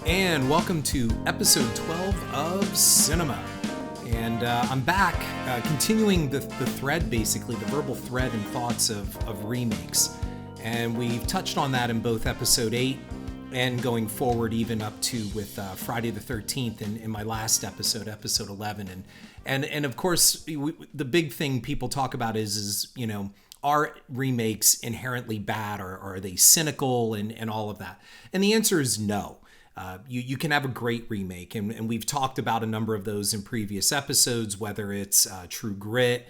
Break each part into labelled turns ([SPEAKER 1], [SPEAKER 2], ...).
[SPEAKER 1] and welcome to episode 12 of Cinema. And I'm back, continuing the thread, basically, the verbal thread and thoughts of remakes. And we've touched on that in both episode 8 and going forward even up to with Friday the 13th in my last episode 11. And of course, the big thing people talk about is you know, are remakes inherently bad, or are they cynical and all of that? And the answer is no. You can have a great remake, and we've talked about a number of those in previous episodes, whether it's True Grit,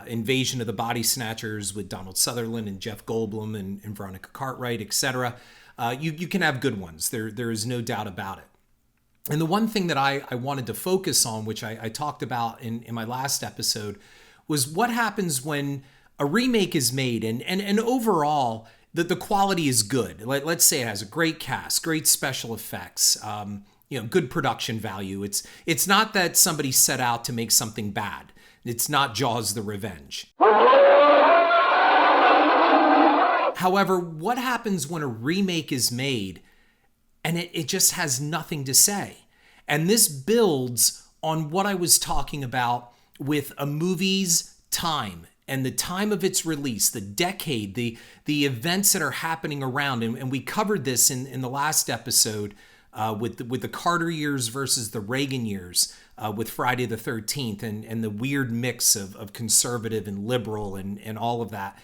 [SPEAKER 1] Invasion of the Body Snatchers with Donald Sutherland and Jeff Goldblum and Veronica Cartwright, etc. You can have good ones. There is no doubt about it. And the one thing that I wanted to focus on, which I talked about in my last episode, was what happens when a remake is made and overall the quality is good. Let's say it has a great cast, great special effects, good production value. It's not that somebody set out to make something bad. It's not Jaws the Revenge. However, what happens when a remake is made and it just has nothing to say? And this builds on what I was talking about with a movie's time and the time of its release, the decade, the events that are happening around. And we covered this in the last episode with the Carter years versus the Reagan years with Friday the 13th and the weird mix of conservative and liberal and all of that,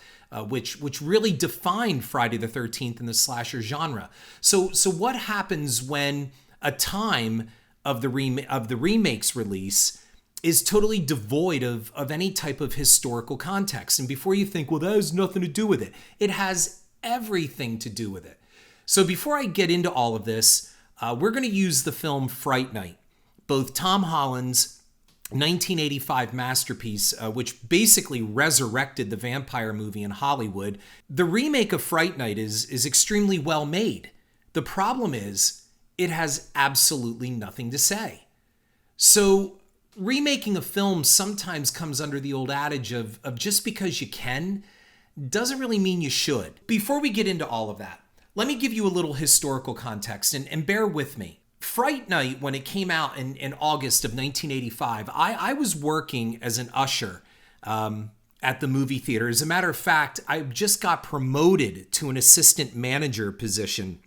[SPEAKER 1] which really defined Friday the 13th in the slasher genre. So what happens when a time of the remake's release is totally devoid of any type of historical context? And before you think, well, that has nothing to do with it, it has everything to do with it. So before I get into all of this, we're going to use the film Fright Night, both Tom Holland's 1985 masterpiece, which basically resurrected the vampire movie in Hollywood. The remake of Fright Night is extremely well made. The problem is it has absolutely nothing to say. So remaking a film sometimes comes under the old adage of just because you can doesn't really mean you should. Before we get into all of that, let me give you a little historical context and bear with me. Fright Night, when it came out in August of 1985, I was working as an usher at the movie theater. As a matter of fact, I just got promoted to an assistant manager position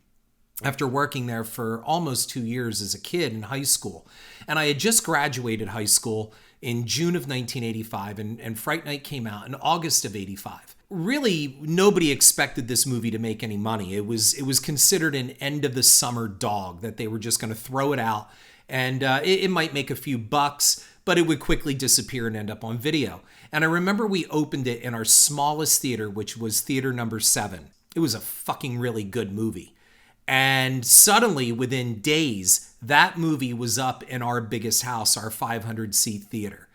[SPEAKER 1] after working there for almost 2 years as a kid in high school. And I had just graduated high school in June of 1985, and Fright Night came out in August of 85. Really, nobody expected this movie to make any money. It was considered an end of the summer dog, that they were just going to throw it out, and it might make a few bucks, but it would quickly disappear and end up on video. And I remember we opened it in our smallest theater, which was theater number 7. It was a fucking really good movie. And suddenly, within days, that movie was up in our biggest house, our 500-seat theater.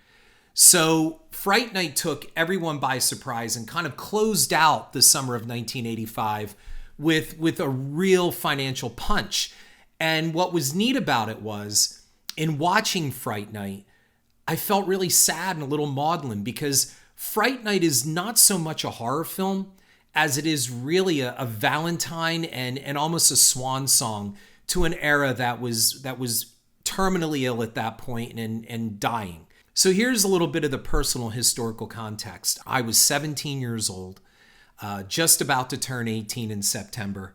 [SPEAKER 1] So Fright Night took everyone by surprise and kind of closed out the summer of 1985 with a real financial punch. And what was neat about it was, in watching Fright Night, I felt really sad and a little maudlin, because Fright Night is not so much a horror film as it is really a Valentine and almost a swan song to an era that was terminally ill at that point and dying. So here's a little bit of the personal historical context. I was 17 years old, just about to turn 18 in September,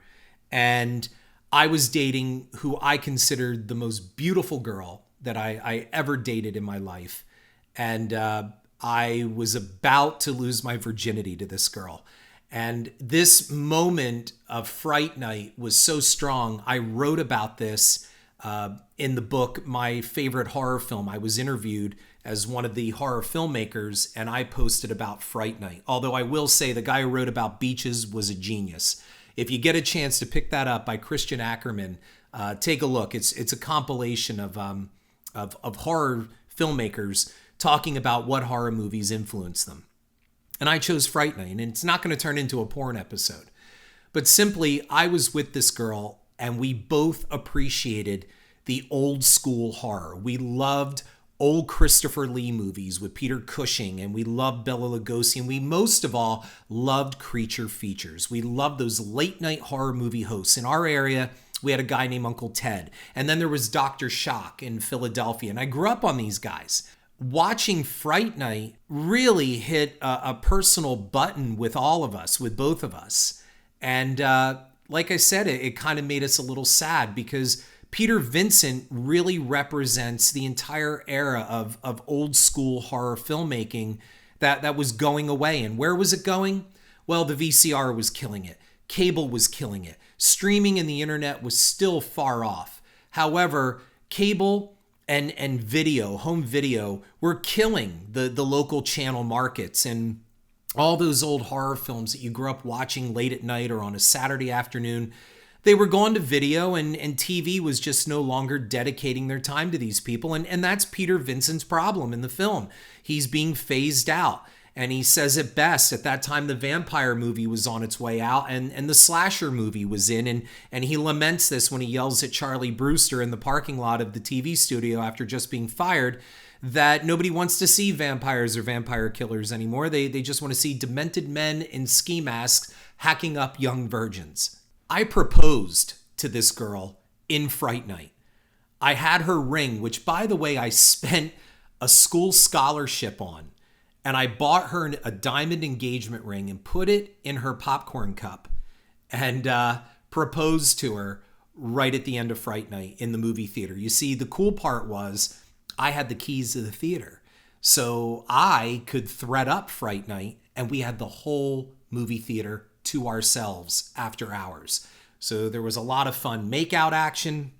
[SPEAKER 1] and I was dating who I considered the most beautiful girl that I ever dated in my life. And I was about to lose my virginity to this girl. And this moment of Fright Night was so strong. I wrote about this in the book, My Favorite Horror Film. I was interviewed as one of the horror filmmakers, and I posted about Fright Night. Although I will say the guy who wrote about beaches was a genius. If you get a chance to pick that up by Christian Ackerman, take a look. It's a compilation of horror filmmakers talking about what horror movies influenced them. And I chose Fright Night, and it's not going to turn into a porn episode. But simply, I was with this girl, and we both appreciated the old school horror. We loved old Christopher Lee movies with Peter Cushing, and we loved Bela Lugosi, and we most of all loved creature features. We loved those late night horror movie hosts. In our area, We had a guy named Uncle Ted. And then there was Dr. Shock in Philadelphia. And I grew up on these guys. Watching Fright Night really hit a personal button with all of us, with both of us. And like I said, it kind of made us a little sad because Peter Vincent really represents the entire era of old school horror filmmaking that was going away. And where was it going? Well, the VCR was killing it. Cable was killing it. Streaming and the internet was still far off. However, cable and video, home video, were killing the local channel markets. And all those old horror films that you grew up watching late at night or on a Saturday afternoon, they were gone to video, and TV was just no longer dedicating their time to these people. And that's Peter Vincent's problem in the film. He's being phased out. And he says it best. At that time, the vampire movie was on its way out, and the slasher movie was in. And he laments this when he yells at Charlie Brewster in the parking lot of the TV studio after just being fired, that nobody wants to see vampires or vampire killers anymore. They just want to see demented men in ski masks hacking up young virgins. I proposed to this girl in Fright Night. I had her ring, which, by the way, I spent a school scholarship on. And I bought her a diamond engagement ring and put it in her popcorn cup and proposed to her right at the end of Fright Night in the movie theater. You see, the cool part was I had the keys to the theater. So I could thread up Fright Night, and we had the whole movie theater to ourselves after hours. So there was a lot of fun makeout action,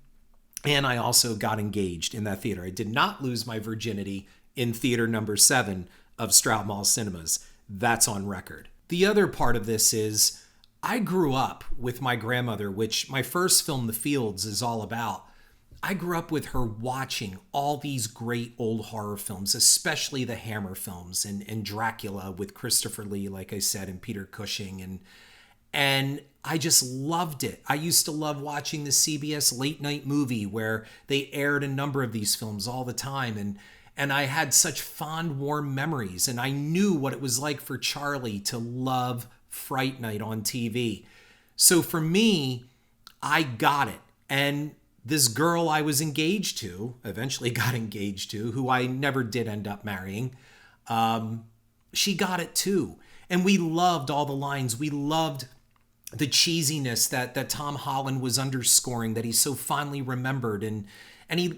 [SPEAKER 1] and I also got engaged in that theater. I did not lose my virginity in theater number 7 of Stroud Mall Cinemas. That's on record. The other part of this is I grew up with my grandmother, which my first film, The Fields, is all about. I grew up with her watching all these great old horror films, especially the Hammer films and Dracula with Christopher Lee, like I said, and Peter Cushing. And I just loved it. I used to love watching the CBS late night movie where they aired a number of these films all the time. And I had such fond, warm memories. And I knew what it was like for Charlie to love Fright Night on TV. So for me, I got it. And this girl I was engaged to, eventually got engaged to, who I never did end up marrying, she got it too. And we loved all the lines. We loved the cheesiness that Tom Holland was underscoring, that he so fondly remembered. And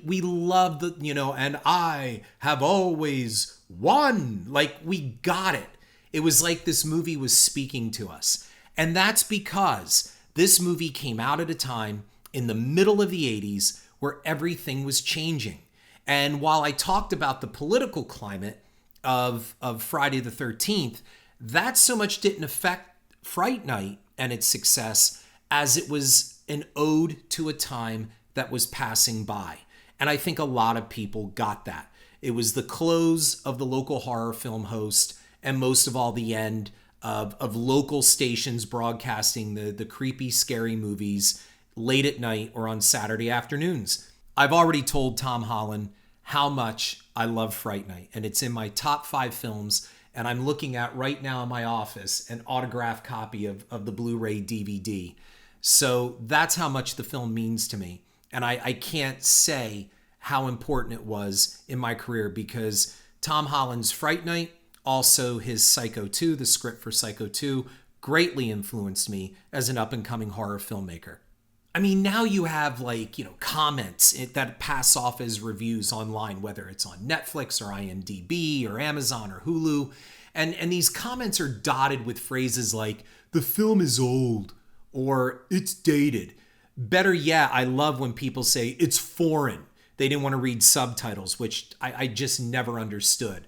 [SPEAKER 1] we loved the, and I have always won. Like, we got it. It was like this movie was speaking to us. And that's because this movie came out at a time in the middle of the 80s where everything was changing. And while I talked about the political climate of Friday the 13th, that so much didn't affect Fright Night and its success as it was an ode to a time that was passing by. And I think a lot of people got that. It was the close of the local horror film host, and most of all, the end of local stations broadcasting the creepy, scary movies late at night or on Saturday afternoons. I've already told Tom Holland how much I love Fright Night, and it's in my top 5 films, and I'm looking at right now in my office an autographed copy of the Blu-ray DVD. So that's how much the film means to me. And I can't say how important it was in my career, because Tom Holland's Fright Night, also his Psycho 2, the script for Psycho 2, greatly influenced me as an up-and-coming horror filmmaker. I mean, now you have comments that pass off as reviews online, whether it's on Netflix or IMDb or Amazon or Hulu. And these comments are dotted with phrases like, the film is old, or it's dated. Better yet, I love when people say it's foreign. They didn't want to read subtitles, which I just never understood.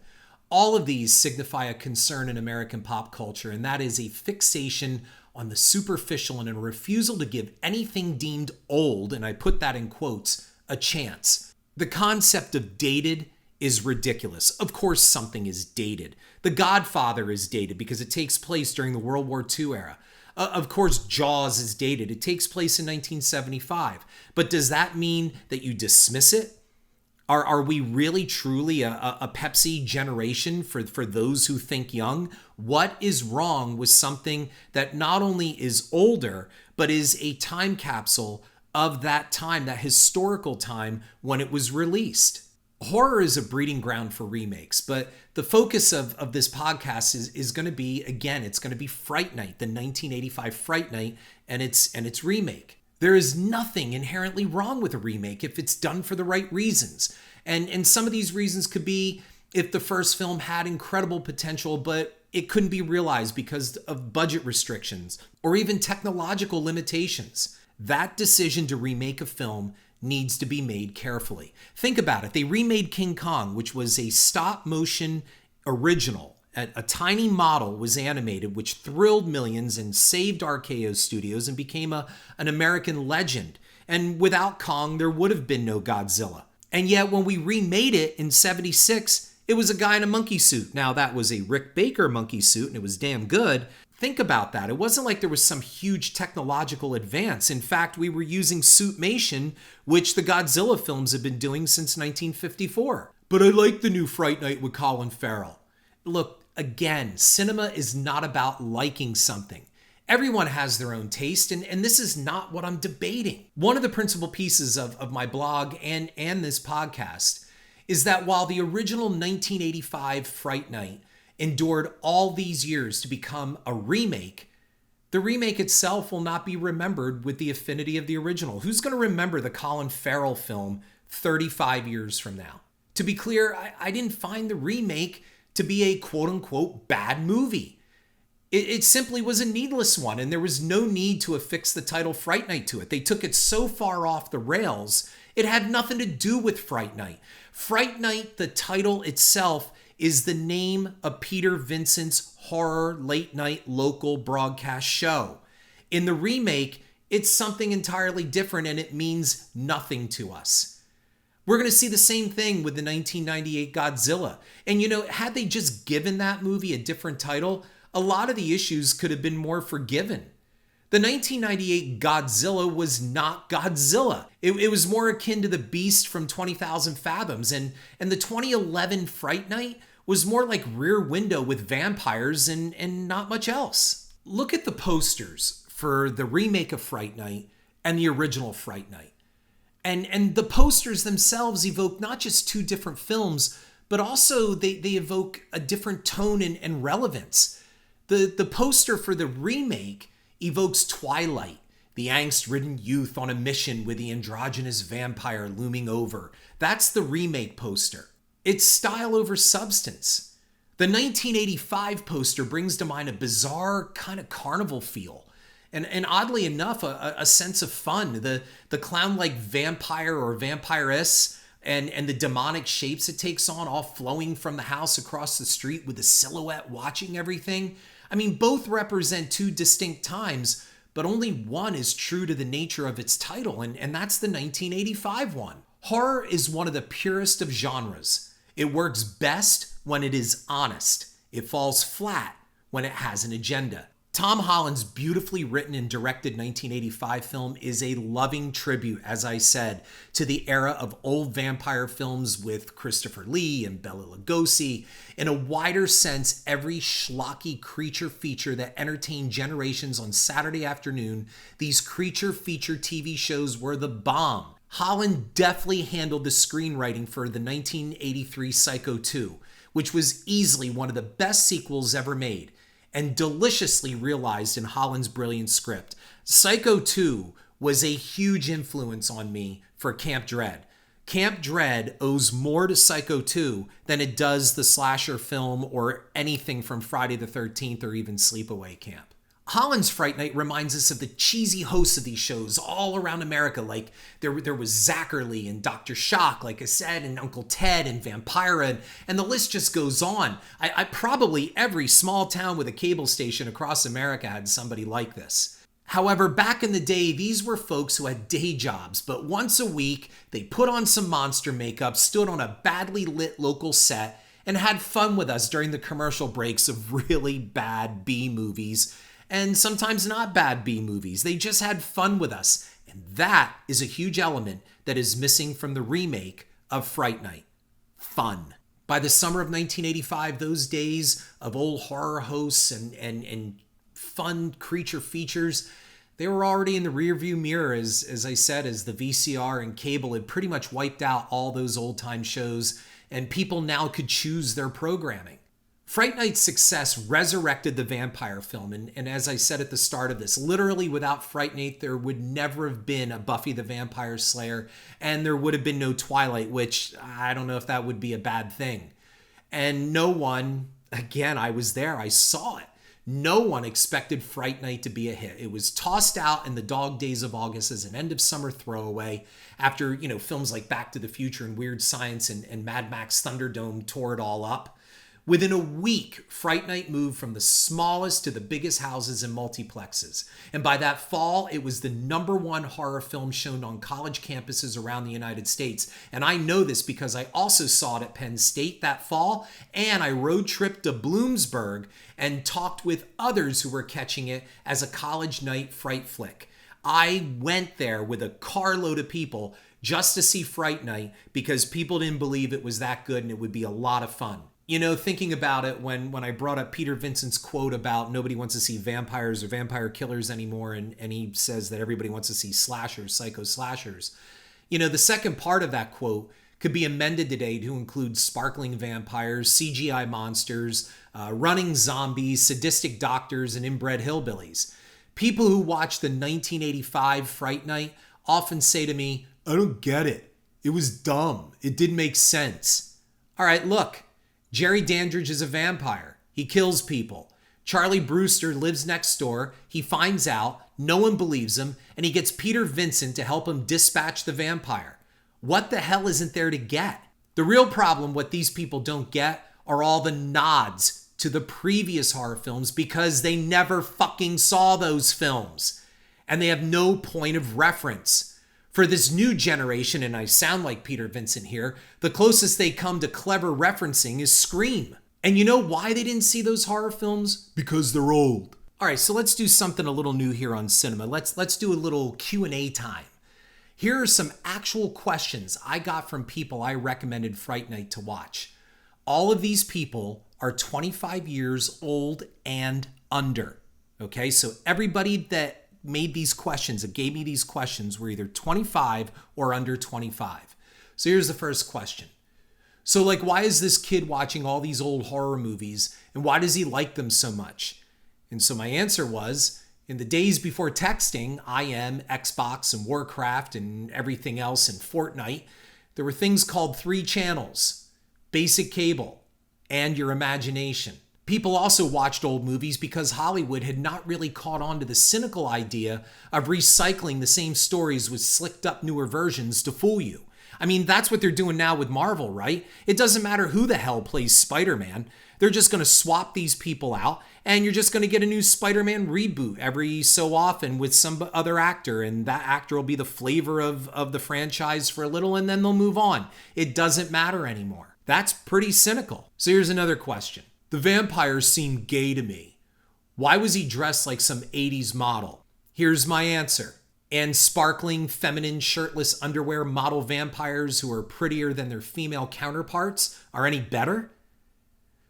[SPEAKER 1] All of these signify a concern in American pop culture, and that is a fixation on the superficial and a refusal to give anything deemed old, and I put that in quotes, a chance. The concept of dated is ridiculous. Of course something is dated. The Godfather is dated because it takes place during the World War II era. Of course, Jaws is dated. It takes place in 1975. But does that mean that you dismiss it? Are we really truly a Pepsi generation for those who think young? What is wrong with something that not only is older, but is a time capsule of that time, that historical time when it was released. Horror is a breeding ground for remakes, but the focus of this podcast is going to be, again, it's going to be Fright Night, the 1985 Fright Night, and its remake. There is nothing inherently wrong with a remake if it's done for the right reasons. And some of these reasons could be if the first film had incredible potential, but it couldn't be realized because of budget restrictions or even technological limitations. That decision to remake a film needs to be made carefully. Think about it. They remade King Kong, which was a stop-motion original. A tiny model was animated, which thrilled millions and saved RKO Studios and became an American legend. And without Kong, there would have been no Godzilla. And yet, when we remade it in '76, it was a guy in a monkey suit. Now, that was a Rick Baker monkey suit, and it was damn good. Think about that. It wasn't like there was some huge technological advance. In fact, we were using suitmation, which the Godzilla films have been doing since 1954. But I like the new Fright Night with Colin Farrell. Look, again, cinema is not about liking something. Everyone has their own taste, and this is not what I'm debating. One of the principal pieces of my blog and this podcast is that while the original 1985 Fright Night endured all these years to become a remake, the remake itself will not be remembered with the affinity of the original. Who's going to remember the Colin Farrell film 35 years from now? To be clear, I didn't find the remake to be a quote-unquote bad movie. It simply was a needless one, and there was no need to affix the title Fright Night to it. They took it so far off the rails, it had nothing to do with Fright Night. Fright Night, the title itself, is the name of Peter Vincent's horror late-night local broadcast show. In the remake, it's something entirely different, and it means nothing to us. We're going to see the same thing with the 1998 Godzilla. And had they just given that movie a different title, a lot of the issues could have been more forgiven. The 1998 Godzilla was not Godzilla. It was more akin to the beast from 20,000 Fathoms. And the 2011 Fright Night was more like Rear Window with vampires and not much else. Look at the posters for the remake of Fright Night and the original Fright Night. And the posters themselves evoke not just two different films, but also they evoke a different tone and relevance. The poster for the remake evokes Twilight, the angst-ridden youth on a mission with the androgynous vampire looming over. That's the remake poster. It's style over substance. The 1985 poster brings to mind a bizarre kind of carnival feel. And oddly enough, a sense of fun. The clown-like vampire or vampiress and the demonic shapes it takes on, all flowing from the house across the street with the silhouette watching everything. I mean, both represent two distinct times, but only one is true to the nature of its title, and that's the 1985 one. Horror is one of the purest of genres. It works best when it is honest. It falls flat when it has an agenda. Tom Holland's beautifully written and directed 1985 film is a loving tribute, as I said, to the era of old vampire films with Christopher Lee and Bela Lugosi. In a wider sense, every schlocky creature feature that entertained generations on Saturday afternoon, these creature feature TV shows were the bomb. Holland deftly handled the screenwriting for the 1983 Psycho 2, which was easily one of the best sequels ever made, and deliciously realized in Holland's brilliant script. Psycho 2 was a huge influence on me for Camp Dread. Camp Dread owes more to Psycho 2 than it does the slasher film or anything from Friday the 13th or even Sleepaway Camp. Holland's Fright Night reminds us of the cheesy hosts of these shows all around America, like there was Zachary and Dr. Shock, like I said, and Uncle Ted and Vampira, and the list just goes on. I probably every small town with a cable station across America had somebody like this. However, back in the day, these were folks who had day jobs, but once a week, they put on some monster makeup, stood on a badly lit local set, and had fun with us during the commercial breaks of really bad B movies, and sometimes not bad B movies. They just had fun with us. And that is a huge element that is missing from the remake of Fright Night. Fun. By the summer of 1985, those days of old horror hosts and fun creature features, They were already in the rearview mirror, as I said, as the VCR and cable had pretty much wiped out all those old-time shows, and people now could choose their programming. Fright Night's success resurrected the vampire film, and as I said at the start of this, literally without Fright Night, there would never have been a Buffy the Vampire Slayer, and there would have been no Twilight, which I don't know if that would be a bad thing. And no one, again, I was there, I saw it. No one expected Fright Night to be a hit. It was tossed out in the dog days of August as an end of summer throwaway after, films like Back to the Future and Weird Science and Mad Max Thunderdome tore it all up. Within a week, Fright Night moved from the smallest to the biggest houses and multiplexes. And by that fall, it was the #1 horror film shown on college campuses around the United States. And I know this because I also saw it at Penn State that fall, and I road tripped to Bloomsburg and talked with others who were catching it as a college night fright flick. I went there with a carload of people just to see Fright Night because people didn't believe it was that good and it would be a lot of fun. Thinking about it, when I brought up Peter Vincent's quote about nobody wants to see vampires or vampire killers anymore, and he says that everybody wants to see slashers, psycho slashers. The second part of that quote could be amended today to include sparkling vampires, CGI monsters, running zombies, sadistic doctors, and inbred hillbillies. People who watch the 1985 Fright Night often say to me, "I don't get it. It was dumb. It didn't make sense." All right, look. Jerry Dandridge is a vampire. He kills people. Charlie Brewster lives next door. He finds out, no one believes him, and he gets Peter Vincent to help him dispatch the vampire. What the hell isn't there to get? The real problem, what these people don't get, are all the nods to the previous horror films because they never fucking saw those films. And they have no point of reference. For this new generation, and I sound like Peter Vincent here, the closest they come to clever referencing is Scream. And you know why they didn't see those horror films? Because they're old. All right, so let's do something a little new here on cinema. Let's do a little Q&A time. Here are some actual questions I got from people I recommended Fright Night to watch. All of these people are 25 years old and under. Okay, so everybody that made these questions, that gave me these questions, were either 25 or under 25. So here's the first question. So why is this kid watching all these old horror movies and why does he like them so much? And so my answer was, in the days before texting, IM, Xbox, and Warcraft, and everything else, and Fortnite, there were things called 3 channels, basic cable, and your imagination. People also watched old movies because Hollywood had not really caught on to the cynical idea of recycling the same stories with slicked up newer versions to fool you. I mean, that's what they're doing now with Marvel, right? It doesn't matter who the hell plays Spider-Man. They're just going to swap these people out, and you're just going to get a new Spider-Man reboot every so often with some other actor, and that actor will be the flavor of the franchise for a little, and then they'll move on. It doesn't matter anymore. That's pretty cynical. So here's another question. The vampires seem gay to me. Why was he dressed like some 80s model? Here's my answer. And sparkling, feminine, shirtless underwear model vampires who are prettier than their female counterparts are any better?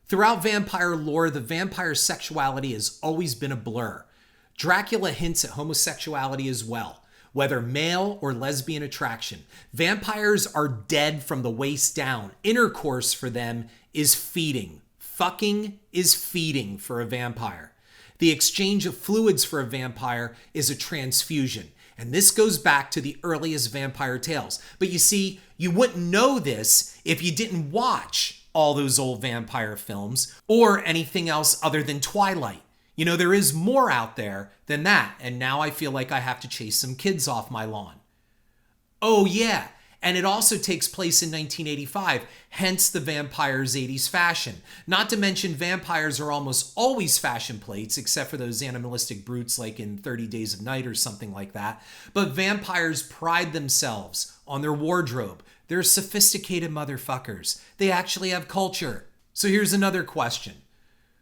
[SPEAKER 1] Throughout vampire lore, the vampire's sexuality has always been a blur. Dracula hints at homosexuality as well, whether male or lesbian attraction. Vampires are dead from the waist down. Intercourse for them is feeding. Fucking is feeding for a vampire. The exchange of fluids for a vampire is a transfusion. And this goes back to the earliest vampire tales. But you see, you wouldn't know this if you didn't watch all those old vampire films or anything else other than Twilight. There is more out there than that. And now I feel like I have to chase some kids off my lawn. Oh yeah. And it also takes place in 1985, hence the vampires' 80s fashion. Not to mention vampires are almost always fashion plates, except for those animalistic brutes like in 30 Days of Night or something like that. But vampires pride themselves on their wardrobe. They're sophisticated motherfuckers. They actually have culture. So here's another question.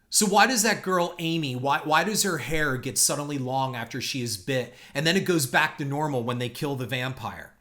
[SPEAKER 1] So why does that girl Amy, why does her hair get suddenly long after she is bit, and then it goes back to normal when they kill the vampire?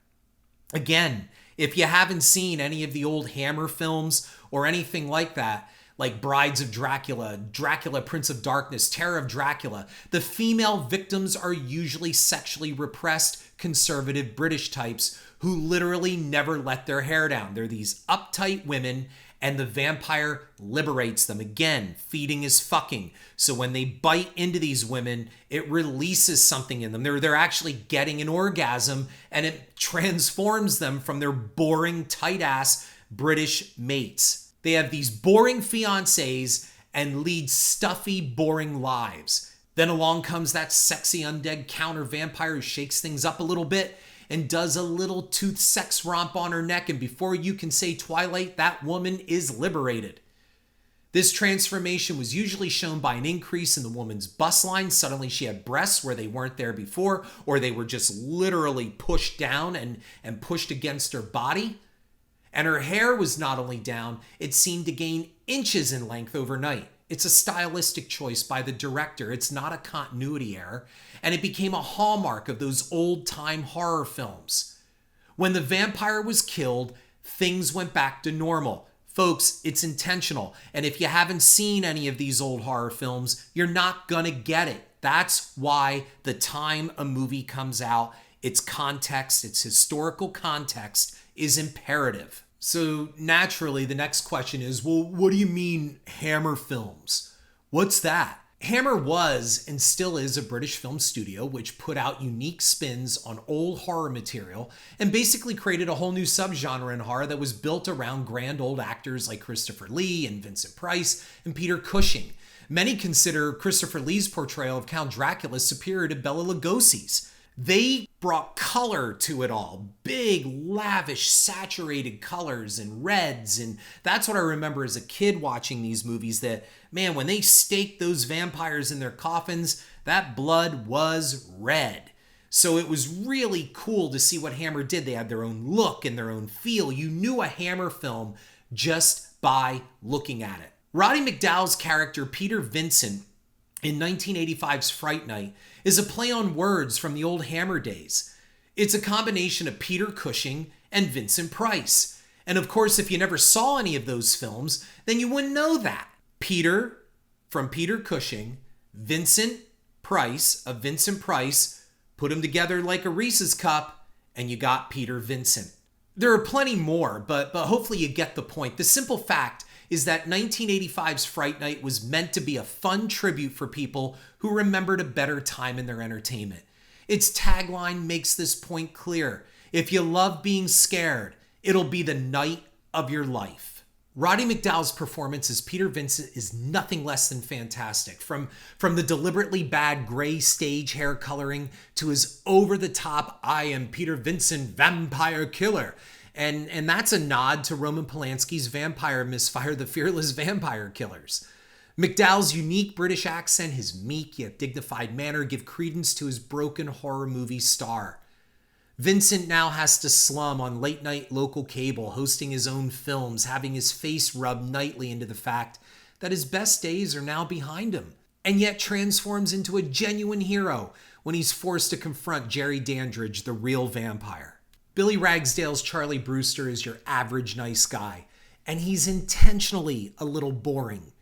[SPEAKER 1] Again, if you haven't seen any of the old Hammer films or anything like that, like Brides of Dracula, Dracula, Prince of Darkness, Terror of Dracula, the female victims are usually sexually repressed, conservative British types who literally never let their hair down. They're these uptight women, and the vampire liberates them. Again, feeding is fucking. So when they bite into these women, it releases something in them. They're actually getting an orgasm, and it transforms them from their boring, tight-ass British mates. They have these boring fiancés and lead stuffy, boring lives. Then along comes that sexy undead counter vampire who shakes things up a little bit and does a little tooth sex romp on her neck, and before you can say Twilight, that woman is liberated. This transformation was usually shown by an increase in the woman's bust line. Suddenly she had breasts where they weren't there before, or they were just literally pushed down and pushed against her body. And her hair was not only down, it seemed to gain inches in length overnight. It's a stylistic choice by the director. It's not a continuity error. And it became a hallmark of those old-time horror films. When the vampire was killed, things went back to normal. Folks, it's intentional. And if you haven't seen any of these old horror films, you're not gonna get it. That's why the time a movie comes out, its context, its historical context is imperative. So naturally, the next question is, well, what do you mean Hammer Films? What's that? Hammer was and still is a British film studio which put out unique spins on old horror material and basically created a whole new subgenre in horror that was built around grand old actors like Christopher Lee and Vincent Price and Peter Cushing. Many consider Christopher Lee's portrayal of Count Dracula superior to Bela Lugosi's. They brought color to it all. Big, lavish, saturated colors and reds. And that's what I remember as a kid watching these movies, that, man, when they staked those vampires in their coffins, that blood was red. So it was really cool to see what Hammer did. They had their own look and their own feel. You knew a Hammer film just by looking at it. Roddy McDowall's character, Peter Vincent, in 1985's Fright Night, is a play on words from the old Hammer days. It's a combination of Peter Cushing and Vincent Price. And of course, if you never saw any of those films, then you wouldn't know that. Peter, from Peter Cushing, Vincent Price, of Vincent Price, put them together like a Reese's cup, and you got Peter Vincent. There are plenty more, but hopefully you get the point. The simple fact is that 1985's Fright Night was meant to be a fun tribute for people who remembered a better time in their entertainment. Its tagline makes this point clear. If you love being scared, it'll be the night of your life. Roddy McDowall's performance as Peter Vincent is nothing less than fantastic. From the deliberately bad gray stage hair coloring to his over-the-top "I am Peter Vincent, vampire killer." And that's a nod to Roman Polanski's vampire misfire, The Fearless Vampire Killers. McDowall's unique British accent, his meek yet dignified manner give credence to his broken horror movie star. Vincent now has to slum on late-night local cable, hosting his own films, having his face rubbed nightly into the fact that his best days are now behind him, and yet transforms into a genuine hero when he's forced to confront Jerry Dandridge, the real vampire. Billy Ragsdale's Charlie Brewster is your average nice guy, and he's intentionally a little boring.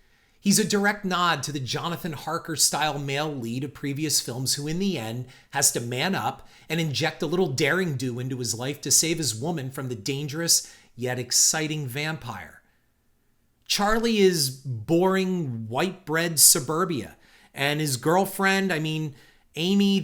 [SPEAKER 1] He's a direct nod to the Jonathan Harker-style male lead of previous films who, in the end, has to man up and inject a little daring-do into his life to save his woman from the dangerous yet exciting vampire. Charlie is boring, white-bread suburbia, and his girlfriend, Amy,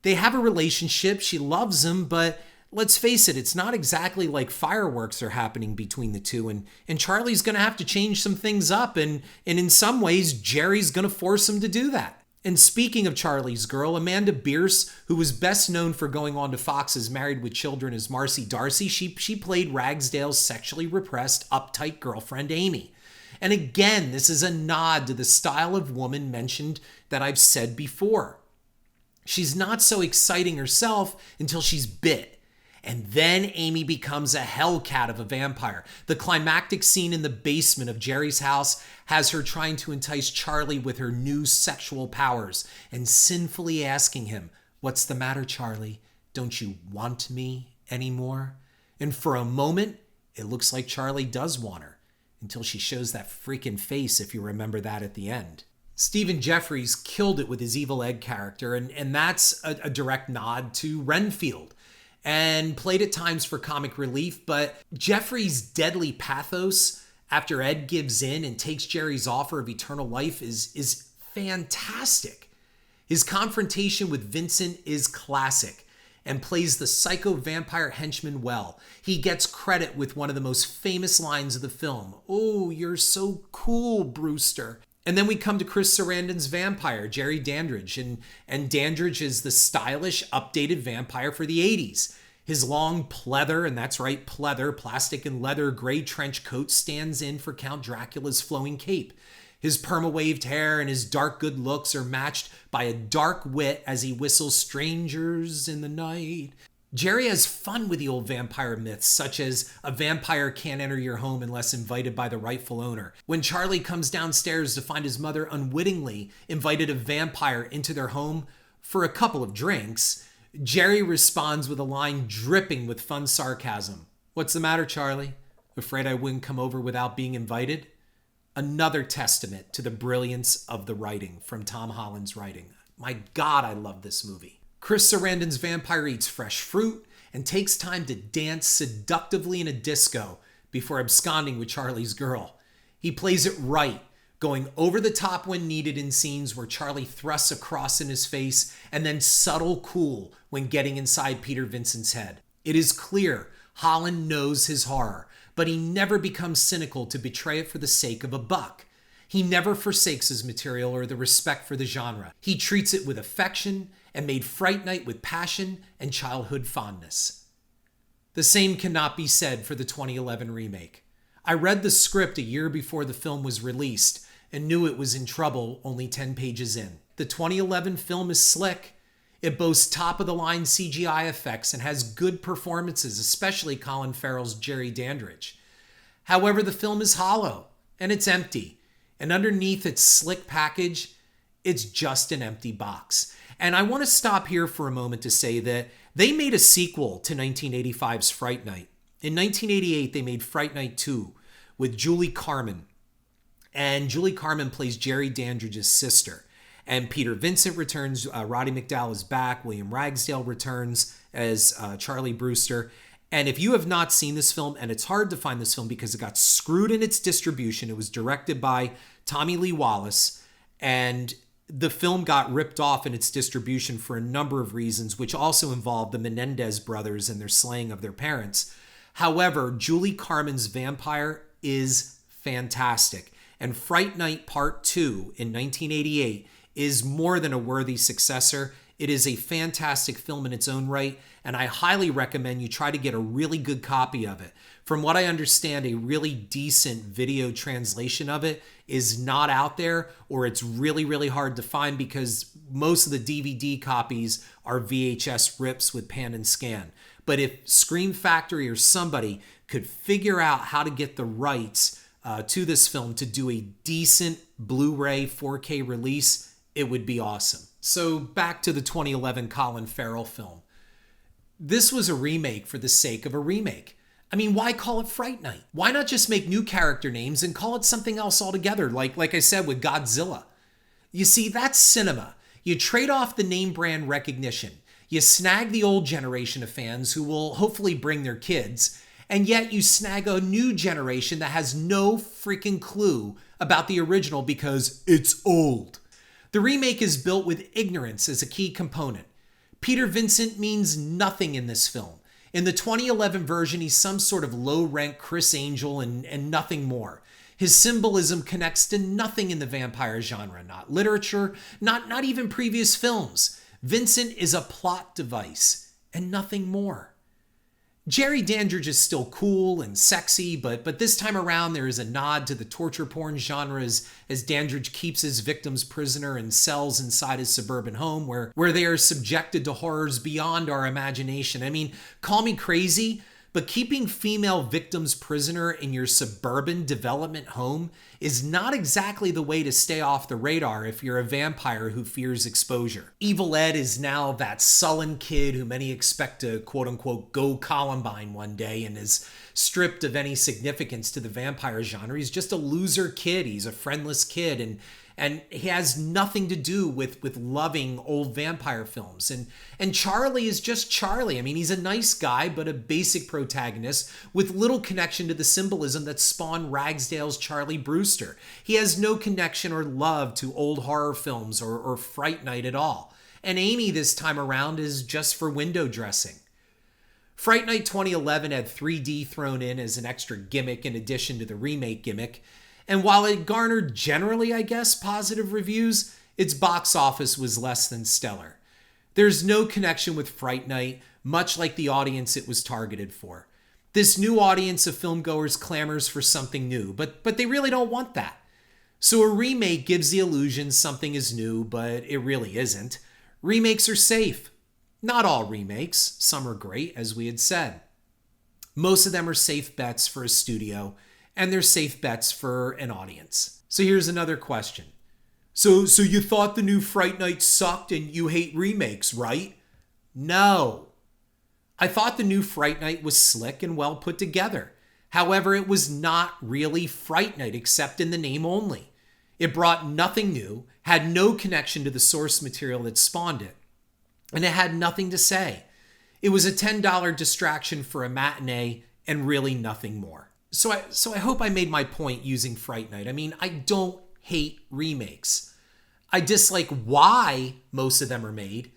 [SPEAKER 1] they have a relationship. She loves him, but let's face it, it's not exactly like fireworks are happening between the two, and Charlie's going to have to change some things up, and in some ways, Jerry's going to force him to do that. And speaking of Charlie's girl, Amanda Bierce, who was best known for going on to Fox's Married with Children as Marcy Darcy, she played Ragsdale's sexually repressed, uptight girlfriend, Amy. And again, this is a nod to the style of woman mentioned that I've said before. She's not so exciting herself until she's bit. And then Amy becomes a hellcat of a vampire. The climactic scene in the basement of Jerry's house has her trying to entice Charlie with her new sexual powers and sinfully asking him, "What's the matter, Charlie? Don't you want me anymore?" And for a moment, it looks like Charlie does want her. until she shows that freaking face, if you remember that at the end. Stephen Jeffries killed it with his Evil Ed character, and that's a direct nod to Renfield, and played at times for comic relief, but Jeffries' deadly pathos after Ed gives in and takes Jerry's offer of eternal life is fantastic. His confrontation with Vincent is classic and plays the psycho vampire henchman well. He gets credit with one of the most famous lines of the film. "Oh, you're so cool, Brewster." And then we come to Chris Sarandon's vampire, Jerry Dandridge. And Dandridge is the stylish, updated vampire for the 80s. His long pleather, and that's right, pleather, plastic and leather gray trench coat stands in for Count Dracula's flowing cape. His perma-waved hair and his dark good looks are matched by a dark wit as he whistles "Strangers in the Night." Jerry has fun with the old vampire myths, such as a vampire can't enter your home unless invited by the rightful owner. When Charlie comes downstairs to find his mother unwittingly invited a vampire into their home for a couple of drinks, Jerry responds with a line dripping with fun sarcasm. "What's the matter, Charlie? Afraid I wouldn't come over without being invited?" Another testament to the brilliance of the writing from Tom Holland's writing. My God, I love this movie. Chris Sarandon's vampire eats fresh fruit and takes time to dance seductively in a disco before absconding with Charlie's girl. He plays it right, going over the top when needed in scenes where Charlie thrusts a cross in his face, and then subtle cool when getting inside Peter Vincent's head. It is clear Holland knows his horror, but he never becomes cynical to betray it for the sake of a buck. He never forsakes his material or the respect for the genre. He treats it with affection and made Fright Night with passion and childhood fondness. The same cannot be said for the 2011 remake. I read the script a year before the film was released and knew it was in trouble only 10 pages in. The 2011 film is slick. It boasts top-of-the-line CGI effects and has good performances, especially Colin Farrell's Jerry Dandridge. However, the film is hollow and it's empty. And underneath its slick package, it's just an empty box. And I want to stop here for a moment to say that they made a sequel to 1985's Fright Night. In 1988, they made Fright Night 2 with Julie Carmen. And Julie Carmen plays Jerry Dandridge's sister. And Peter Vincent returns, Roddy McDowall is back, William Ragsdale returns as Charlie Brewster. And if you have not seen this film, and it's hard to find this film because it got screwed in its distribution, it was directed by Tommy Lee Wallace, and the film got ripped off in its distribution for a number of reasons, which also involved the Menendez brothers and their slaying of their parents. However, Julie Carmen's vampire is fantastic. And Fright Night Part 2 in 1988 is more than a worthy successor. It is a fantastic film in its own right, and I highly recommend you try to get a really good copy of it. From what I understand, a really decent video translation of it is not out there, or it's really, really hard to find because most of the DVD copies are VHS rips with pan and scan. But if Scream Factory or somebody could figure out how to get the rights to this film to do a decent Blu-ray 4K release, it would be awesome. So back to the 2011 Colin Farrell film. This was a remake for the sake of a remake. I mean, why call it Fright Night? Why not just make new character names and call it something else altogether, like I said with Godzilla? You see, that's cinema. You trade off the name brand recognition. You snag the old generation of fans who will hopefully bring their kids, and yet you snag a new generation that has no freaking clue about the original because it's old. The remake is built with ignorance as a key component. Peter Vincent means nothing in this film. In the 2011 version, he's some sort of low-rank Criss Angel and nothing more. His symbolism connects to nothing in the vampire genre, not literature, not even previous films. Vincent is a plot device and nothing more. Jerry Dandridge is still cool and sexy, but this time around there is a nod to the torture porn genre as Dandridge keeps his victims prisoner in cells inside his suburban home where they are subjected to horrors beyond our imagination. I mean, call me crazy, But keeping female victims prisoner in your suburban development home is not exactly the way to stay off the radar if you're a vampire who fears exposure. Evil Ed is now that sullen kid who many expect to quote-unquote go Columbine one day and is stripped of any significance to the vampire genre. He's just a loser kid. He's a friendless kid, and he has nothing to do with loving old vampire films. And Charlie is just Charlie. I mean, he's a nice guy, but a basic protagonist with little connection to the symbolism that spawned Ragsdale's Charlie Brewster. He has no connection or love to old horror films or Fright Night at all. And Amy this time around is just for window dressing. Fright Night 2011 had 3D thrown in as an extra gimmick in addition to the remake gimmick. And while it garnered generally, I guess, positive reviews, its box office was less than stellar. There's no connection with Fright Night, much like the audience it was targeted for. This new audience of filmgoers clamors for something new, but they really don't want that. So a remake gives the illusion something is new, but it really isn't. Remakes are safe. Not all remakes. Some are great, as we had said. Most of them are safe bets for a studio, and they're safe bets for an audience. So here's another question. So you thought the new Fright Night sucked and you hate remakes, right? No. I thought the new Fright Night was slick and well put together. However, it was not really Fright Night except in the name only. It brought nothing new, had no connection to the source material that spawned it, and it had nothing to say. It was a $10 distraction for a matinee and really nothing more. So I hope I made my point using Fright Night. I mean, I don't hate remakes. I dislike why most of them are made,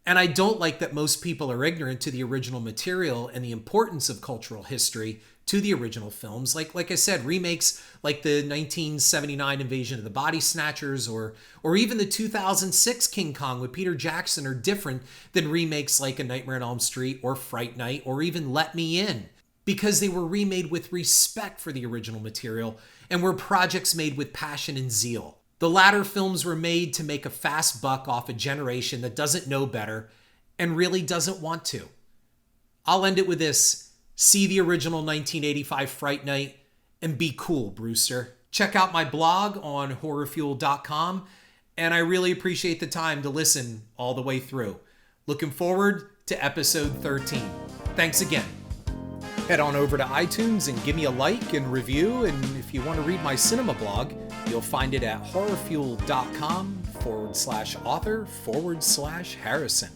[SPEAKER 1] and I don't like that most people are ignorant to the original material and the importance of cultural history to the original films. Like I said, remakes like the 1979 Invasion of the Body Snatchers or even the 2006 King Kong with Peter Jackson are different than remakes like A Nightmare on Elm Street or Fright Night or even Let Me In, because they were remade with respect for the original material and were projects made with passion and zeal. The latter films were made to make a fast buck off a generation that doesn't know better and really doesn't want to. I'll end it with this. See the original 1985 Fright Night and be cool, Brewster. Check out my blog on horrorfuel.com, and I really appreciate the time to listen all the way through. Looking forward to episode 13. Thanks again. Head on over to iTunes and give me a like and review. And if you want to read my cinema blog, you'll find it at horrorfuel.com/author/Harrison.